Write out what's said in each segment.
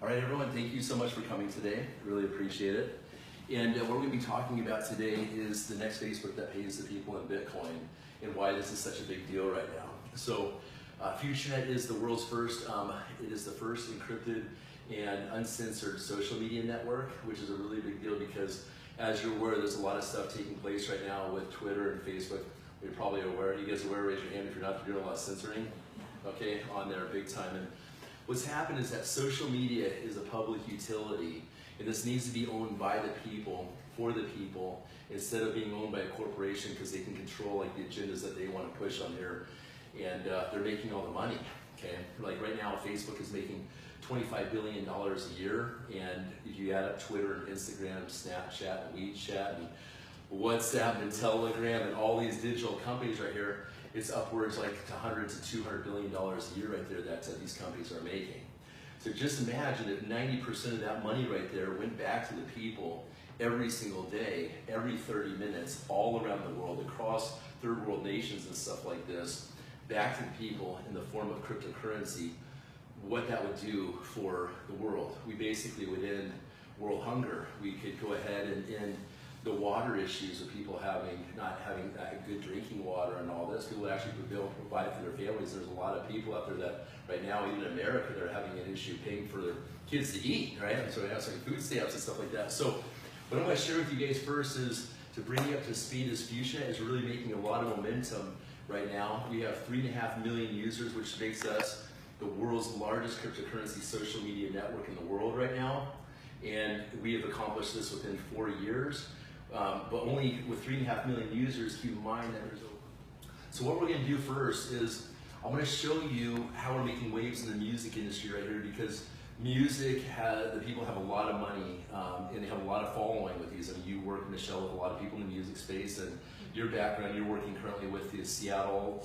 All right, everyone, thank you so much for coming today. Really appreciate it. And what we're going to be talking about today is the next Facebook that pays the people in Bitcoin and why this is such a big deal right now. So FutureNet is the world's first, it is the first encrypted and uncensored social media network, which is a really big deal because as you're aware, there's a lot of stuff taking place right now with Twitter and Facebook. You're probably aware. You guys aware? Raise your hand if you're not. You're doing a lot of censoring, okay, on there big time. And what's happened is that social media is a public utility, and this needs to be owned by the people, for the people, instead of being owned by a corporation because they can control like the agendas that they want to push on here, and they're making all the money. Okay, like right now, Facebook is making $25 billion a year, and if you add up Twitter and Instagram, Snapchat, and WeChat, and WhatsApp and Telegram and all these digital companies right here, it's upwards like to $100 to $200 billion a year right there that these companies are making. So just imagine if 90% of that money right there went back to the people every single day, every 30 minutes, all around the world, across third world nations and stuff like this, back to the people in the form of cryptocurrency, what that would do for the world. We basically would end world hunger. We could go ahead and end the water issues of people not having good drinking water and all this. People would actually be able to provide it for their families. There's a lot of people out there that right now, even in America, they're having an issue paying for their kids to eat, right? And so we have some food stamps and stuff like that. So what I'm going to share with you guys first is to bring you up to speed is FutureNet is really making a lot of momentum right now. We have 3.5 million users, which makes us the world's largest cryptocurrency social media network in the world right now. And we have accomplished this within 4 years. But only with 3.5 million users, keep in mind that there's So what we're going to do first is I'm going to show you how we're making waves in the music industry right here, because music the people have a lot of money and they have a lot of following with these. I mean, you work, Michelle, with a lot of people in the music space, and your background, you're working currently with the Seattle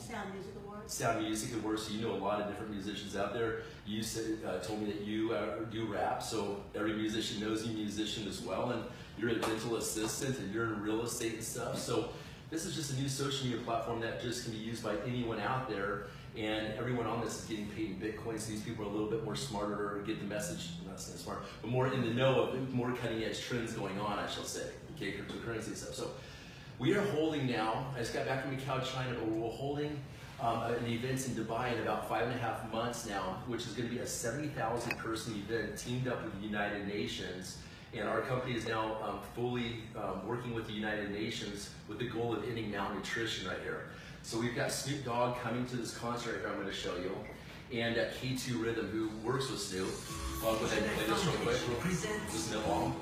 Sound Music Awards, so you know a lot of different musicians out there. You said, told me that you do rap, so every musician knows you musician as well, and you're a dental assistant and you're in real estate and stuff. So this is just a new social media platform that just can be used by anyone out there, and everyone on this is getting paid in Bitcoin, so these people are a little bit more smarter, get the message, not saying smart, but more in the know of more cutting edge trends going on, I shall say, okay, cryptocurrency stuff. So we are holding now, I just got back from Macau, China, but we're holding an event in Dubai in about 5.5 months now, which is going to be a 70,000 person event teamed up with the United Nations. And our company is now fully working with the United Nations with the goal of ending malnutrition right here. So we've got Snoop Dogg coming to this concert right here I'm going to show you. And K2 Rhythm, who works with Snoop. I'll go ahead and play this real quick. Listen to all.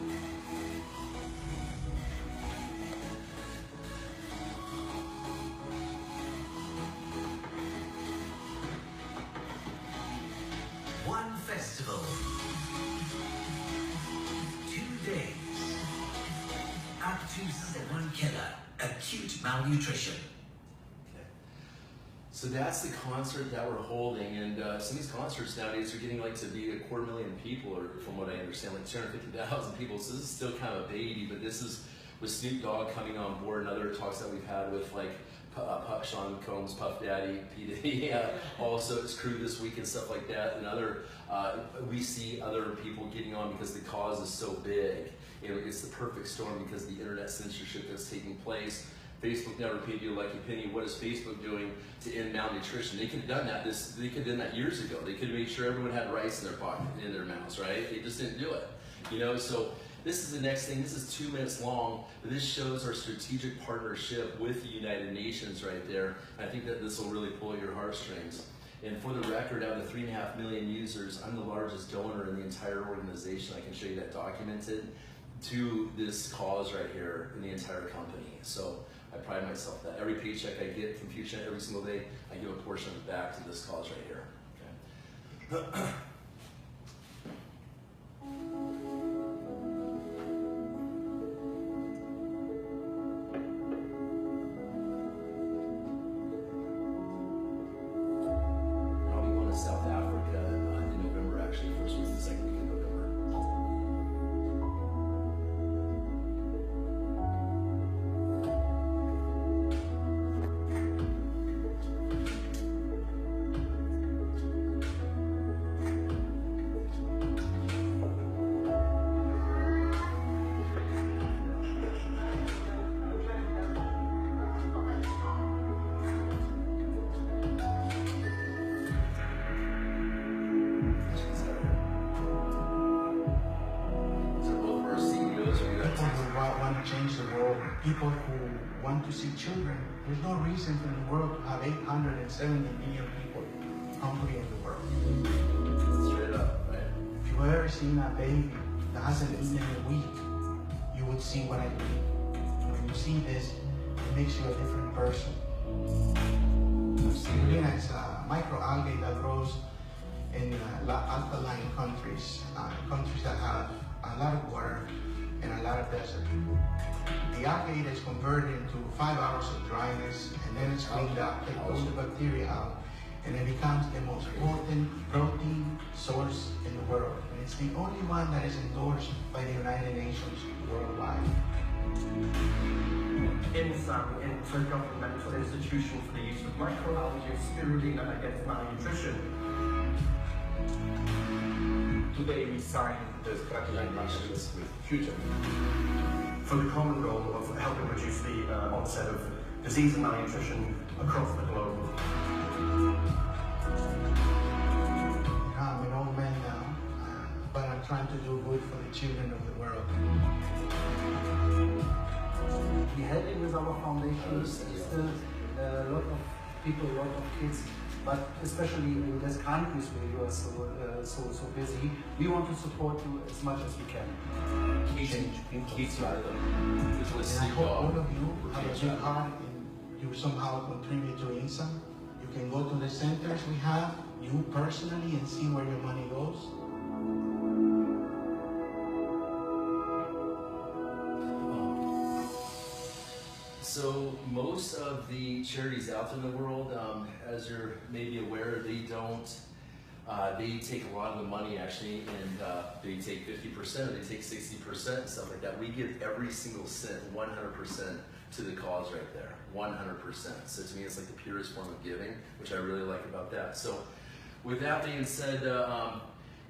One festival, 2 days, up to 7 killer, acute malnutrition. Okay. So that's the concert that we're holding, and some of these concerts nowadays are getting like to be 250,000 people, or from what I understand, like 250,000 people. So this is still kind of a baby, but this is with Snoop Dogg coming on board and other talks that we've had with like Sean Combs, Puff Daddy, P. Diddy, also his crew this week and stuff like that, and other, we see other people getting on because the cause is so big. You know, it's the perfect storm because the internet censorship that's taking place. Facebook never paid you a lucky penny. What is Facebook doing to end malnutrition? They could have done that. They could have done that years ago. They could have made sure everyone had rice in their pocket, in their mouths, right? They just didn't do it. You know, so this is the next thing. This is 2 minutes long, but this shows our strategic partnership with the United Nations right there. I think that this will really pull at your heartstrings. And for the record, out of the 3.5 million users, I'm the largest donor in the entire organization. I can show you that documented to this cause right here in the entire company. So I pride myself that every paycheck I get from FutureNet every single day, I give a portion of it back to this cause right here. Okay. South Africa in November, actually. First week, the second week in November. people who want to see children. There's no reason for the world to have 870 million people hungry in the world. Straight up, right? If you've ever seen a baby that hasn't eaten in a week, you would see what I mean. When you see this, it makes you a different person. Spirulina is a microalgae that grows in alkaline countries, countries that have a lot of water and a lot of desert. The algae is converted into 5 hours of dryness, and then it's cleaned up, take all the bacteria out, and it becomes the most potent protein source in the world. And it's the only one that is endorsed by the United Nations worldwide. In some intergovernmental institution for the use of microalgae spirulina against malnutrition. Today we signed the strategic partnership with Future for the common goal of helping reduce the onset of disease and malnutrition across the globe. I'm an old man now, but I'm trying to do good for the children of the world. We helping with our foundation still a lot of people, a lot of kids, but especially in these countries where you are so busy, we want to support you as much as we can. And I hope all of you have a big heart and you somehow contribute to INSA. You can go to the centers we have, you personally, and see where your money goes. So most of the charities out in the world, as you're maybe aware, they take a lot of the money actually, and they take 50% or they take 60% and stuff like that. We give every single cent, 100% to the cause right there, 100%. So to me, it's like the purest form of giving, which I really like about that. So with that being said,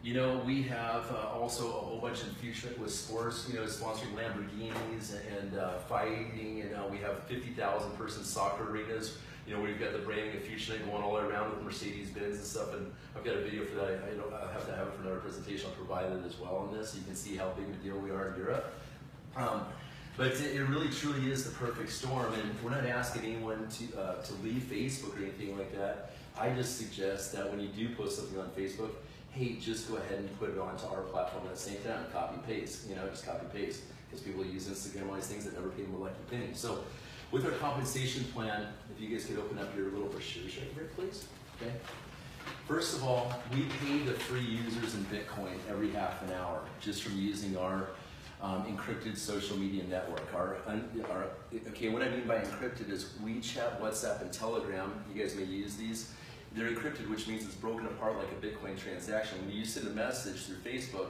you know, we have also a whole bunch in future with sports, you know, sponsoring Lamborghinis and fighting, and we have 50,000 person soccer arenas. You know, we've got the branding of FutureNet going all around with Mercedes-Benz and stuff, and I've got a video for that. I'll have to have it for another presentation. I'll provide it as well on this, so you can see how big a deal we are in Europe. But it really truly is the perfect storm, and we're not asking anyone to leave Facebook or anything like that. I just suggest that when you do post something on Facebook, hey, just go ahead and put it onto our platform at the same time, copy paste, you know, just copy paste, because people use Instagram, all these things that never pay them a lucky penny. So with our compensation plan, if you guys could open up your little brochure here, please, okay? First of all, we pay the free users in Bitcoin every half an hour just from using our encrypted social media network. Okay, what I mean by encrypted is WeChat, WhatsApp, and Telegram. You guys may use these. They're encrypted, which means it's broken apart like a Bitcoin transaction. When you send a message through Facebook,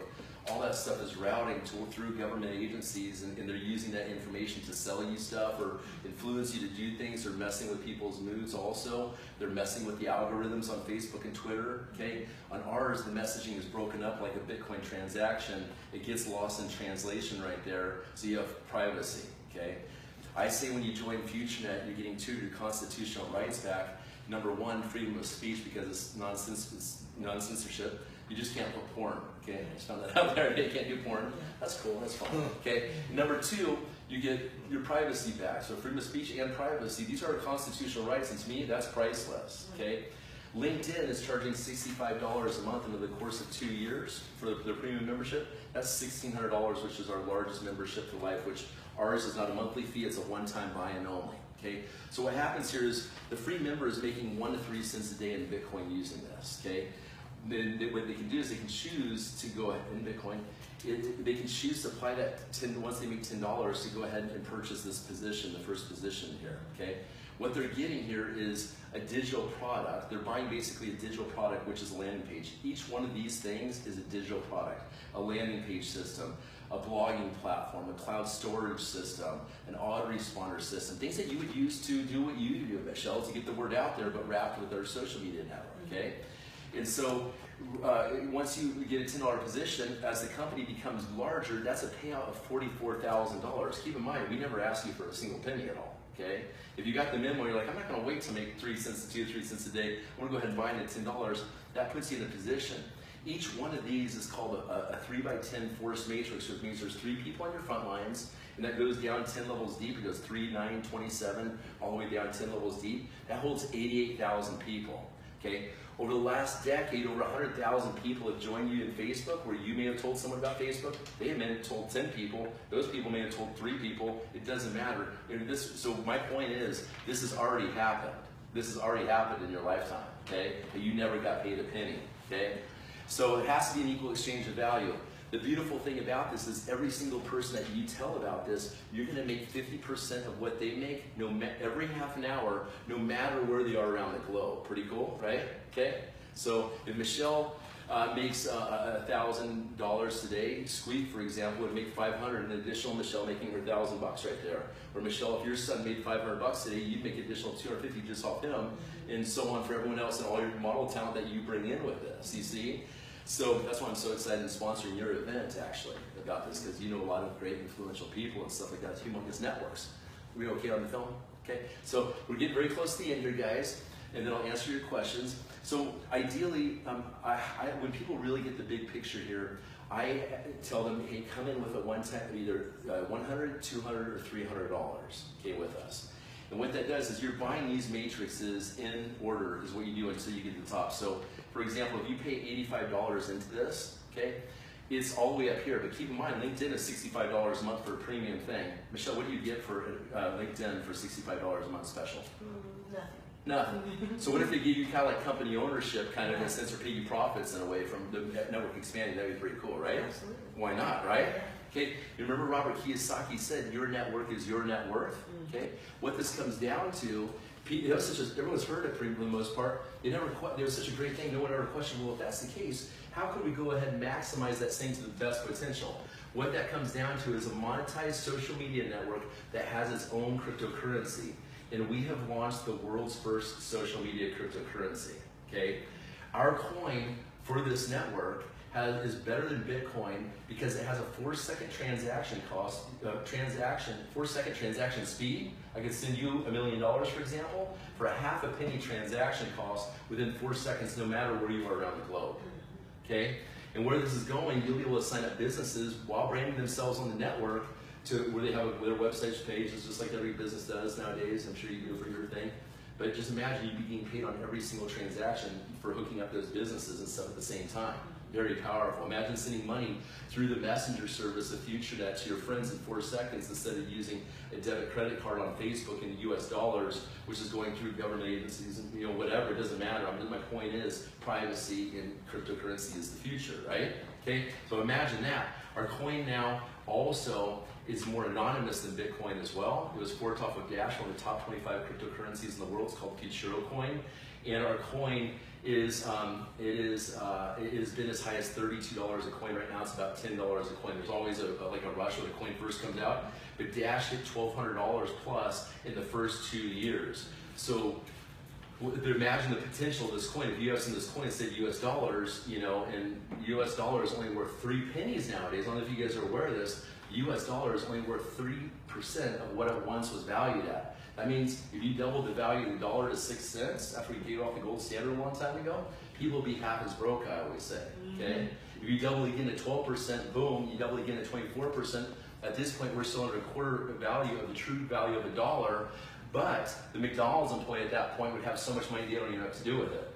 all that stuff is routing through government agencies, and they're using that information to sell you stuff or influence you to do things, or messing with people's moods also. They're messing with the algorithms on Facebook and Twitter, okay? On ours, the messaging is broken up like a Bitcoin transaction. It gets lost in translation right there, so you have privacy, okay? I say when you join FutureNet, you're getting 2 of your constitutional rights back. Number 1, freedom of speech, because it's non-censorship. You just can't put porn, okay? I just found that out there. You can't do porn. That's cool, that's fine, okay? Number 2, you get your privacy back. So freedom of speech and privacy, these are constitutional rights, and to me, that's priceless, okay? LinkedIn is charging $65 a month over the course of 2 years for their premium membership. That's $1,600, which is our largest membership for life, which ours is not a monthly fee, it's a one-time buy-in only. Okay, so what happens here is the free member is making 1 to 3 cents a day in Bitcoin using this. Okay, then what they can do is they can choose to go ahead in Bitcoin. They can choose to apply that once they make $10 to go ahead and purchase this position, the first position here. Okay, what they're getting here is a digital product. They're buying basically a digital product, which is a landing page. Each one of these things is a digital product, a landing page system, a blogging platform, a cloud storage system, an autoresponder system, things that you would use to do what you do, Michelle, to get the word out there, but wrapped with our social media network, okay? And so once you get a $10 position, as the company becomes larger, that's a payout of $44,000. Keep in mind, we never ask you for a single penny at all, okay? If you got the memo, you're like, I'm not gonna wait to make 3 cents, 2 or 3 cents a day, I'm gonna go ahead and buy it at $10, that puts you in a position. Each one of these is called a 3x10 force matrix, which means there's 3 people on your front lines, and that goes down 10 levels deep. It goes 3, 9, 27, all the way down 10 levels deep. That holds 88,000 people, okay? Over the last decade, over 100,000 people have joined you in Facebook, where you may have told someone about Facebook. They may have told 10 people. Those people may have told 3 people. It doesn't matter. So my point is, this has already happened. This has already happened in your lifetime, okay? But you never got paid a penny, okay? So it has to be an equal exchange of value. The beautiful thing about this is every single person that you tell about this, you're going to make 50% of what they make every half an hour, no matter where they are around the globe. Pretty cool, right? Okay. So if Michelle makes $1,000 today, Squeak, for example, would make $500, an additional Michelle making her $1,000 right there. Or Michelle, if your son made $500 today, you'd make additional $250 just off him, and so on for everyone else and all your model talent that you bring in with this. You see? So that's why I'm so excited in sponsoring your event, actually, about this, because you know a lot of great influential people and stuff like that, humongous networks. Are we okay on the film? Okay, so we're getting very close to the end here, guys, and then I'll answer your questions. So ideally, when people really get the big picture here, I tell them, hey, come in with a one-time, either $100, $200, or $300, okay, with us. And what that does is you're buying these matrices in order is what you do until you get to the top. So, for example, if you pay $85 into this, okay, it's all the way up here. But keep in mind, LinkedIn is $65 a month for a premium thing. Michelle, what do you get for LinkedIn for $65 a month special? Nothing. Nothing. So what if they give you kind of like company ownership, kind of in a sense, or pay you profits in a way from the network expanding? That'd be pretty cool, right? Absolutely. Why not, right? Okay, you remember Robert Kiyosaki said, your network is your net worth? Okay, what this comes down to, everyone's heard it for the most part, it was such a great thing, no one ever questioned, well, if that's the case, how could we go ahead and maximize that thing to the best potential? What that comes down to is a monetized social media network that has its own cryptocurrency. And we have launched the world's first social media cryptocurrency, okay? Our coin for this network is better than Bitcoin because it has a 4-second transaction cost, 4-second transaction speed. I could send you $1 million, for example, for a half a penny transaction cost within 4 seconds, no matter where you are around the globe, okay? And where this is going, you'll be able to sign up businesses while branding themselves on the network to where they have their website pages, just like every business does nowadays. I'm sure you do for your thing. But just imagine you'd be getting paid on every single transaction for hooking up those businesses and stuff at the same time. Very powerful. Imagine sending money through the messenger service of FutureNet to your friends in 4 seconds instead of using a debit credit card on Facebook in US dollars, which is going through government agencies and whatever. It doesn't matter. My point is privacy and cryptocurrency is the future, right? Okay. So imagine that. Our coin now also is more anonymous than Bitcoin as well. It was forked off of Dash, one of the top 25 cryptocurrencies in the world. It's called FutureCoin, and our coin is it has been as high as $32 a coin. Right now it's about $10 a coin. There's always like a rush when a coin first comes out, but Dash hit $1,200 plus in the first 2 years. So imagine the potential of this coin. If you have some of this coin that said US dollars, and US dollar is only worth 3 pennies nowadays. I don't know if you guys are aware of this. US dollar is only worth 3% of what it once was valued at. That means if you double the value of the dollar to 6 cents after we gave off the gold standard a long time ago, people will be half as broke, I always say, okay? If you double again to 12%, boom, you double again to 24%. At this point, we're still under a quarter value of the true value of a dollar, but the McDonald's employee at that point would have so much money they don't even know what to do with it.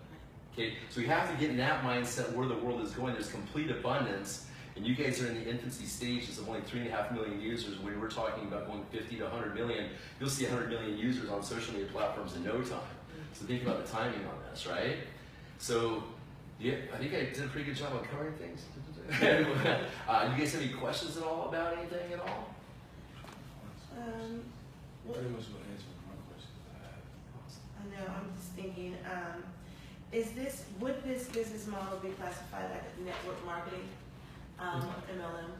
Okay, so we have to get in that mindset where the world is going. There's complete abundance, and you guys are in the infancy stages of only 3.5 million users. When we're talking about going 50 to 100 million, you'll see 100 million users on social media platforms in no time. So think about the timing on this, right? So yeah, I think I did a pretty good job on covering things. You guys have any questions at all about anything at all? Pretty much what answered my questions I had. I know, I'm just thinking, would this business model be classified like network marketing, MLM?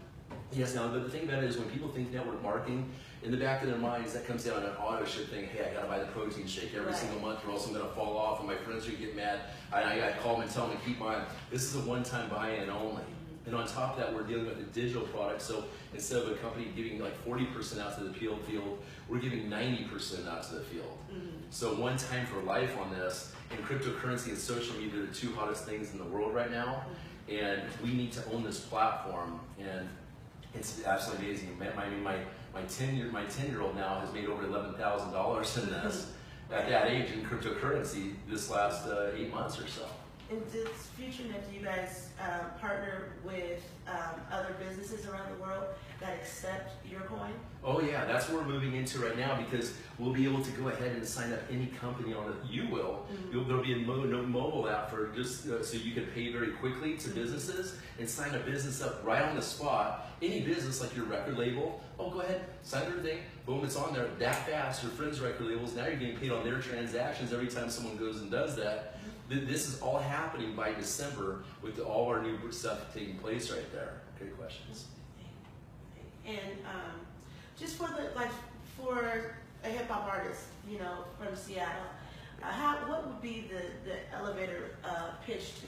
Yes, now the thing about it is when people think network marketing, in the back of their minds that comes down an auto ship thing, hey, I gotta buy the protein shake every single month or else I'm gonna fall off and my friends are gonna get mad. I gotta call them and tell them to keep mine. This is a one-time buy-in only. And on top of that, we're dealing with a digital product. So instead of a company giving like 40% out to the field, we're giving 90% out to the field. So one time for life on this, and cryptocurrency and social media are the two hottest things in the world right now, and we need to own this platform, and it's absolutely amazing. I mean, my 10-year-old now has made over $11,000 in this at that age in cryptocurrency this last 8 months or so. And does FutureNet, do you guys partner with other businesses around the world that accept your coin? Oh yeah, that's what we're moving into right now, because we'll be able to go ahead and sign up any company on it. You will. There'll be a mobile app for just so you can pay very quickly to businesses and sign a business up right on the spot. Any business like your record label, oh go ahead, sign their thing, boom, it's on there that fast. Your friends' record labels, now you're getting paid on their transactions every time someone goes and does that. This is all happening by December with all our new stuff taking place right there. Great questions. And just for for a hip hop artist, you know, from Seattle, what would be the elevator pitch to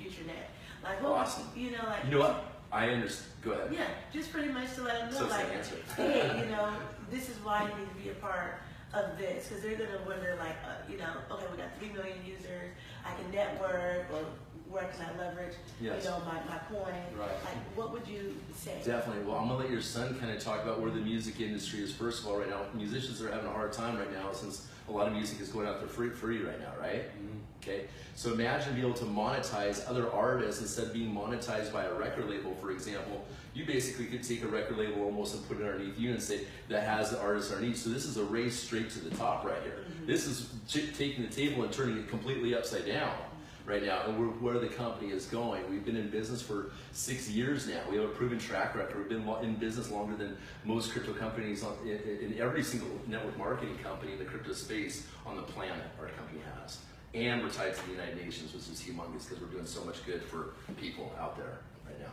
FutureNet? Like, what awesome. You know, like, you know what? I understand. Go ahead. Yeah, just pretty much to let them know, So like, answer. hey, you know, this is why you need to be a part of this, because they're gonna wonder, like, you know, okay, we got 3 million users. I can network, or where can I leverage, Yes. you know, my coin? Right. Like, what would you say? Definitely. Well, I'm gonna let your son kind of talk about where the music industry is. First of all, right now, musicians are having a hard time right now, since a lot of music is going out there free right now, right? Okay. So imagine being able to monetize other artists instead of being monetized by a record label, for example. You basically could take a record label almost and put it underneath you and say that has the artist underneath. So this is a race straight to the top right here. This is taking the table and turning it completely upside down right now, and where the company is going. We've been in business for 6 years now. We have a proven track record. We've been in business longer than most crypto companies in every single network marketing company in the crypto space on the planet. Our company has, and we're tied to the United Nations, which is humongous because we're doing so much good for people out there right now.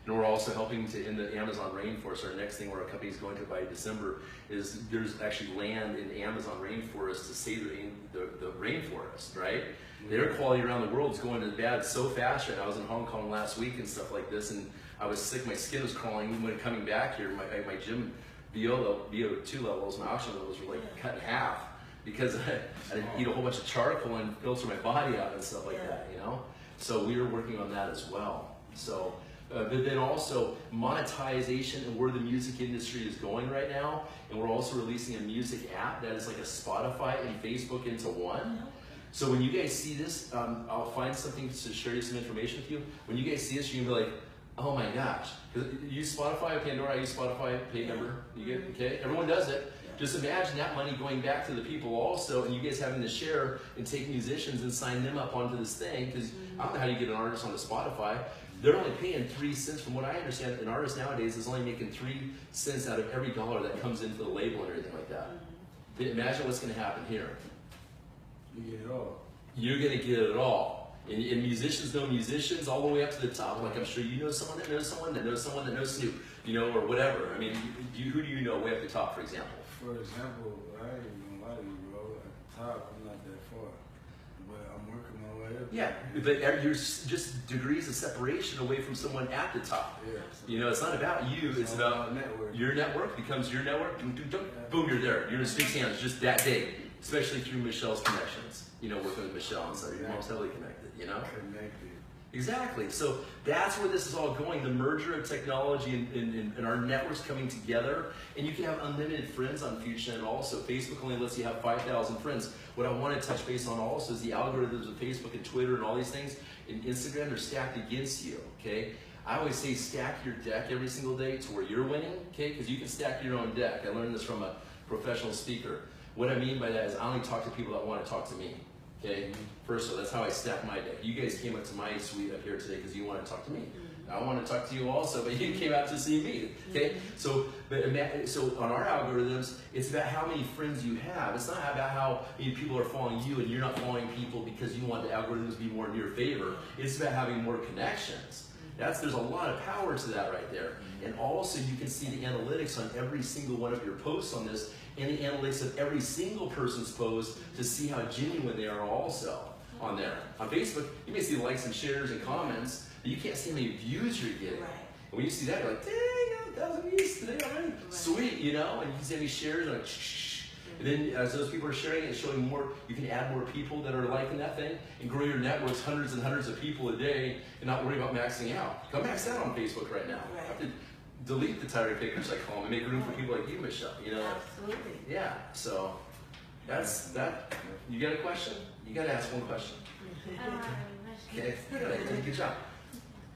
And we're also helping to in the Amazon rainforest. Our next thing where our company is going to by December is there's actually land in the Amazon rainforest to save the rainforest, right? The air quality around the world is going to bad so fast right now. I was in Hong Kong last week and stuff like this, and I was sick, my skin was crawling. When coming back here, my gym VO2 levels, my oxygen levels were like cut in half because I didn't eat a whole bunch of charcoal and filter my body out and stuff like that, you know? So we were working on that as well. So, but then also monetization and where the music industry is going right now. And we're also releasing a music app that is like a Spotify and Facebook into one. So when you guys see this, I'll find something to share you some information with you. When you guys see this, you're gonna be like, oh my gosh. You use Spotify, Pandora, I use Spotify, pay number, you get, okay? Everyone does it. Just imagine that money going back to the people also, and you guys having to share and take musicians and sign them up onto this thing, because I don't know how you get an artist onto Spotify. They're only paying 3 cents, from what I understand. An artist nowadays is only making 3 cents out of every dollar that comes into the label and everything like that. Imagine what's gonna happen here. You get it all. You're gonna get it all. And musicians know musicians all the way up to the top. Like I'm sure you know someone that knows someone that knows someone that knows Snoop, you know, or whatever. I mean, who do you know way up the top, for example? For example, I ain't even gonna lie to you, bro. At the top, I'm not that far. But I'm working my way up. Yeah, but you're just degrees of separation away from someone at the top. Yeah. You know, it's not about you, it's about network. Your network becomes your network. Boom, you're there. You're in Snoop's hands just that day, especially through Michelle's connections. You know, working with Michelle and so your mom's heavily connected, you know? Connected. Exactly. So that's where this is all going, the merger of technology and our networks coming together. And you can have unlimited friends on FutureNet also. Facebook only lets you have 5,000 friends. What I want to touch base on also is the algorithms of Facebook and Twitter and all these things. And Instagram are stacked against you, okay? I always say stack your deck every single day to where you're winning, okay? Because you can stack your own deck. I learned this from a professional speaker. What I mean by that is I only talk to people that want to talk to me. Okay, first of all, that's how I stack my deck. You guys came up to my suite up here today because you want to talk to me. I want to talk to you also, but you came out to see me. Okay, so on our algorithms, it's about how many friends you have. It's not about how many people are following you and you're not following people because you want the algorithms to be more in your favor. It's about having more connections. There's a lot of power to that right there. And also you can see the analytics on every single one of your posts on this, and the analytics of every single person's post to see how genuine they are also on there. On Facebook, you may see likes and shares and comments, but you can't see how many views you're getting. Right. And when you see that, you're like, dang, 1,000 views today already. Right. Sweet, you know? And you can see how many shares, and like, shh. And then as those people are sharing it and showing more, you can add more people that are liking that thing and grow your networks, hundreds and hundreds of people a day, and not worry about maxing out. Go max out on Facebook right now. Right. I have to delete the tire pickers, I call them, and make room for people like you, Michelle. You know? Absolutely. Yeah. So that's that. You got a question? You got to ask one question. Okay. Good job.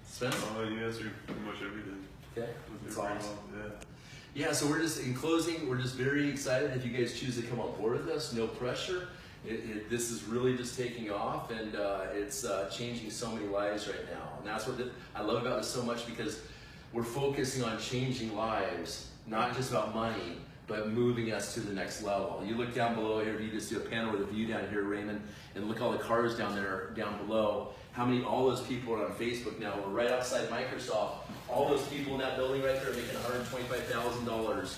Sven? You answered pretty much everything. Okay. That's awesome. Yeah. Yeah, so we're just, in closing, we're just very excited if you guys choose to come on board with us, no pressure. This is really just taking off, and it's changing so many lives right now. And that's what I love about this so much, because we're focusing on changing lives, not just about money, but moving us to the next level. You look down below here, if you just do a panel with a view down here, Raymond, and look all the cars down there, down below, how many, all those people are on Facebook now. We're right outside Microsoft. All those people in that building right there are making $125,000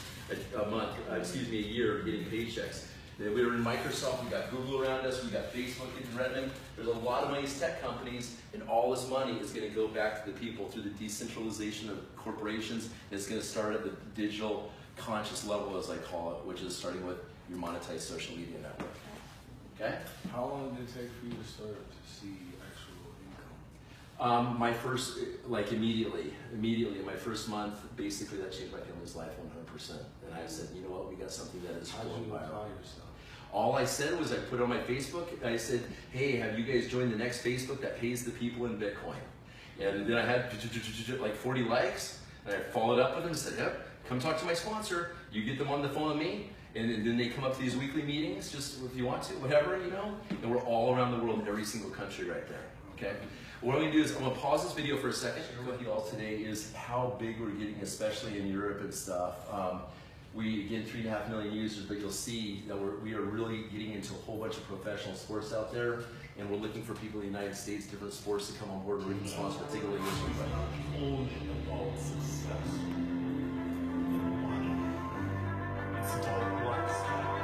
a month, a year, getting paychecks. Then we were in Microsoft, we got Google around us, we got Facebook in Redmond. There's a lot of money in tech companies, and all this money is going to go back to the people through the decentralization of corporations. And it's going to start at the digital conscious level, as I call it, which is starting with your monetized social media network. Okay? How long did it take for you to start to see actual income? My first, like immediately, my first month, basically that changed my family's life 100%. And I said, you know what, we got something that is How did going you viral. apply yourself? All I said was I put on my Facebook, I said, hey, have you guys joined the next Facebook that pays the people in Bitcoin? And then I had like 40 likes, and I followed up with them and said, yep, come talk to my sponsor. You get them on the phone with me, and then they come up to these weekly meetings, just if you want to, whatever, you know. And we're all around the world, in every single country right there, okay? What I'm gonna do is I'm gonna pause this video for a second. Share with you all today is how big we're getting, especially in Europe and stuff. We, again, 3.5 million users, but you'll see that we are really getting into a whole bunch of professional sports out there, and we're looking for people in the United States, different sports to come on board. We're sponsor. Take a look at this one. Own adult success. It's about lifestyle.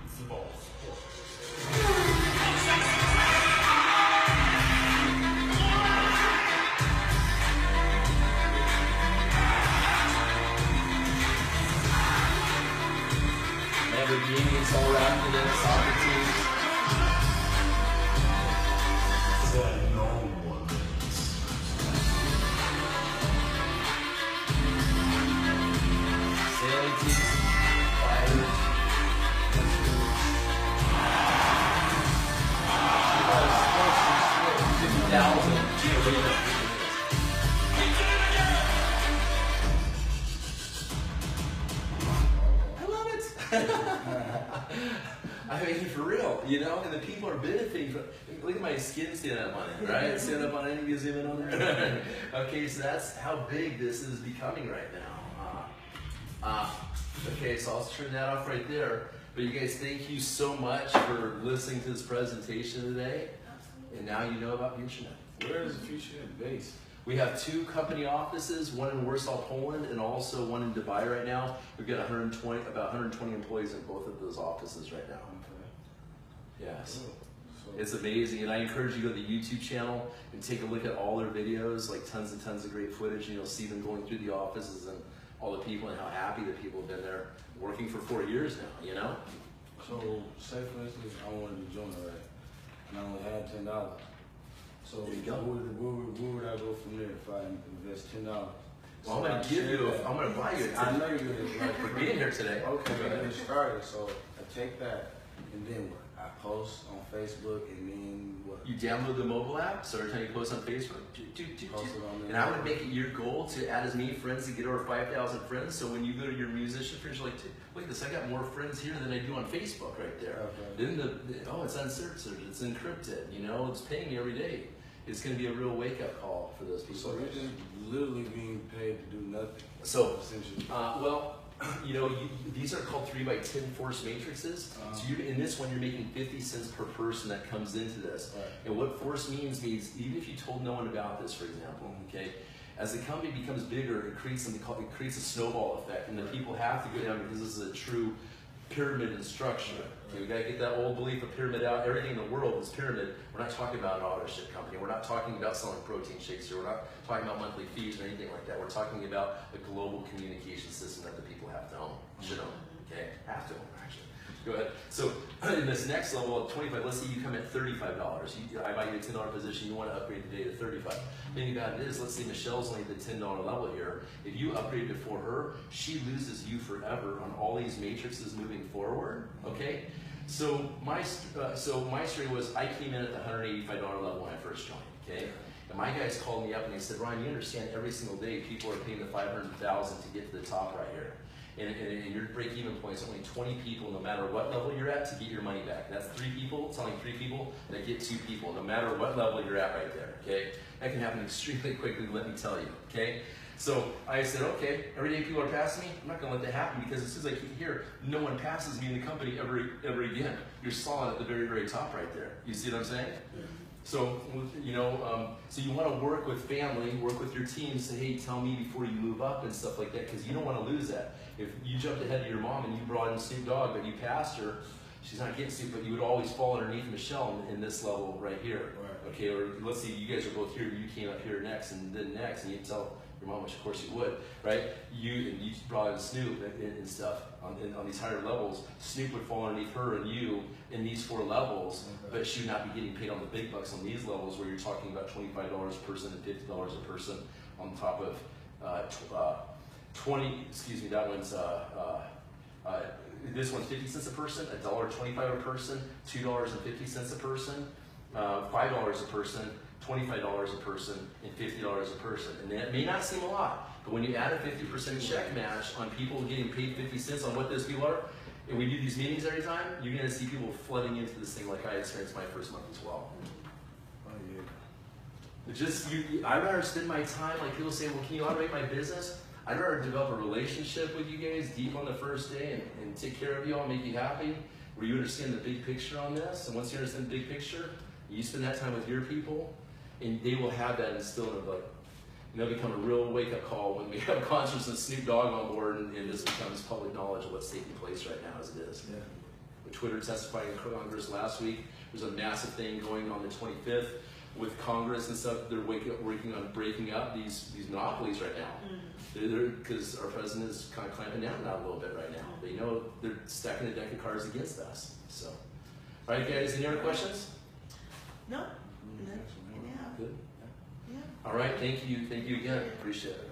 It's about sport. Lamborghinis all wrapped in it, soccer teams. That no one is. Sailing teams, fighters. 50,000 I love it. I mean, for real, you know, and the people are benefiting from. Look at my skin standing up on it, right? Stand up on it, you can zoom in on there. Okay, so that's how big this is becoming right now. Okay, so I'll turn that off right there. But you guys, thank you so much for listening to this presentation today. And now you know about FutureNet. Where is FutureNet based? We have 2 company offices, one in Warsaw, Poland, and also one in Dubai right now. We've got about 120 employees in both of those offices right now. Yes. So, It's amazing, and I encourage you to go to the YouTube channel and take a look at all their videos, like tons and tons of great footage, and you'll see them going through the offices and all the people and how happy the people have been there, working for 4 years now, you know? so say for instance, I wanted to join it, right? And I only had $10. So There you go. where would I go from there if I invest $10? Well, I'm gonna give you, I'm gonna buy you a I ticket know you're gonna like for being here today. Okay, Go ahead. get started. So I take that, and then what? I post on Facebook, and then what? You download the mobile app, so every time you post on Facebook, Post it on there. and I would make it your goal to add as many friends to get over 5,000 friends. So when you go to your musician friends, you're like, look at this, I got more friends here than I do on Facebook right there. Okay. Then it's uncensored, it's encrypted, you know, it's paying me every day. It's going to be a real wake-up call for those people. So you're just literally being paid to do nothing. So, essentially. well, you know, these are called 3x10 force matrices. So in this one, you're making 50 cents per person that comes into this. Right. And what force means even if you told no one about this, for example, okay, as the company becomes bigger, it creates a snowball effect, and the people have to go down because this is a true pyramid and structure. Okay, we got to get that old belief of pyramid out. Everything in the world is pyramid. We're not talking about an auto ship company. We're not talking about selling protein shakes here. We're not talking about monthly fees or anything like that. We're talking about a global communication system that the people have to own. Should own. Okay, have to own actually. Go ahead. So in this next level of 25, let's say you come at $35. I buy you a $10 position, you want to upgrade today to 35. The thing about it is, let's say Michelle's only at the $10 level here. If you upgrade before her, she loses you forever on all these matrices moving forward. Okay? So my story was, I came in at the $185 level when I first joined. Okay? And my guys called me up and they said, Ryan, you understand every single day people are paying the $500,000 to get to the top right here. And your break-even point is only 20 people, no matter what level you're at, to get your money back. That's 3 people, it's only 3 people that get 2 people, no matter what level you're at right there, okay? That can happen extremely quickly, let me tell you, okay? So I said, okay, every day people are passing me, I'm not gonna let that happen, because as soon as I get here, no one passes me in the company ever again. You're solid at the very, very top right there. You see what I'm saying? Yeah. So, so you want to work with family, work with your team, say, hey, tell me before you move up and stuff like that, because you don't want to lose that. If you jumped ahead of your mom and you brought in Snoop Dogg, but you passed her, she's not getting Snoop, but you would always fall underneath Michelle in this level right here. Right. Okay, or let's say you guys are both here, you came up here next, and then next, and you tell your mom, which of course you would, right? You brought in Snoop and stuff on these higher levels. Snoop would fall underneath her and you in these 4 levels, okay. But she would not be getting paid on the big bucks on these levels where you're talking about $25 a person and $50 a person on top of 20, excuse me, that one's, this one's 50 cents a person, $1.25 a person, $2.50 a person, $5 a person, $25 a person, and $50 a person. And that may not seem a lot, but when you add a 50% check match on people getting paid 50 cents on what those people are, and we do these meetings every time, you're gonna see people flooding into this thing like I experienced my first month as well. Oh yeah. Just, I'd rather spend my time, like people say, well, can you automate my business? I'd rather develop a relationship with you guys deep on the first day and take care of you all, make you happy, where you understand the big picture on this. And once you understand the big picture, you spend that time with your people, and they will have that instilled in them. And they'll become a real wake-up call when we have concerts and Snoop Dogg on board, and this becomes public knowledge of what's taking place right now as it is. Yeah. With Twitter testifying in Congress last week, there's a massive thing going on the 25th with Congress and stuff. They're working on breaking up these monopolies right now. Because our president is kind of clamping down on that a little bit right now. They know they're stacking a deck of cards against us. So, all right, guys, any other questions? No. Good. Yeah. All right, thank you again. Appreciate it.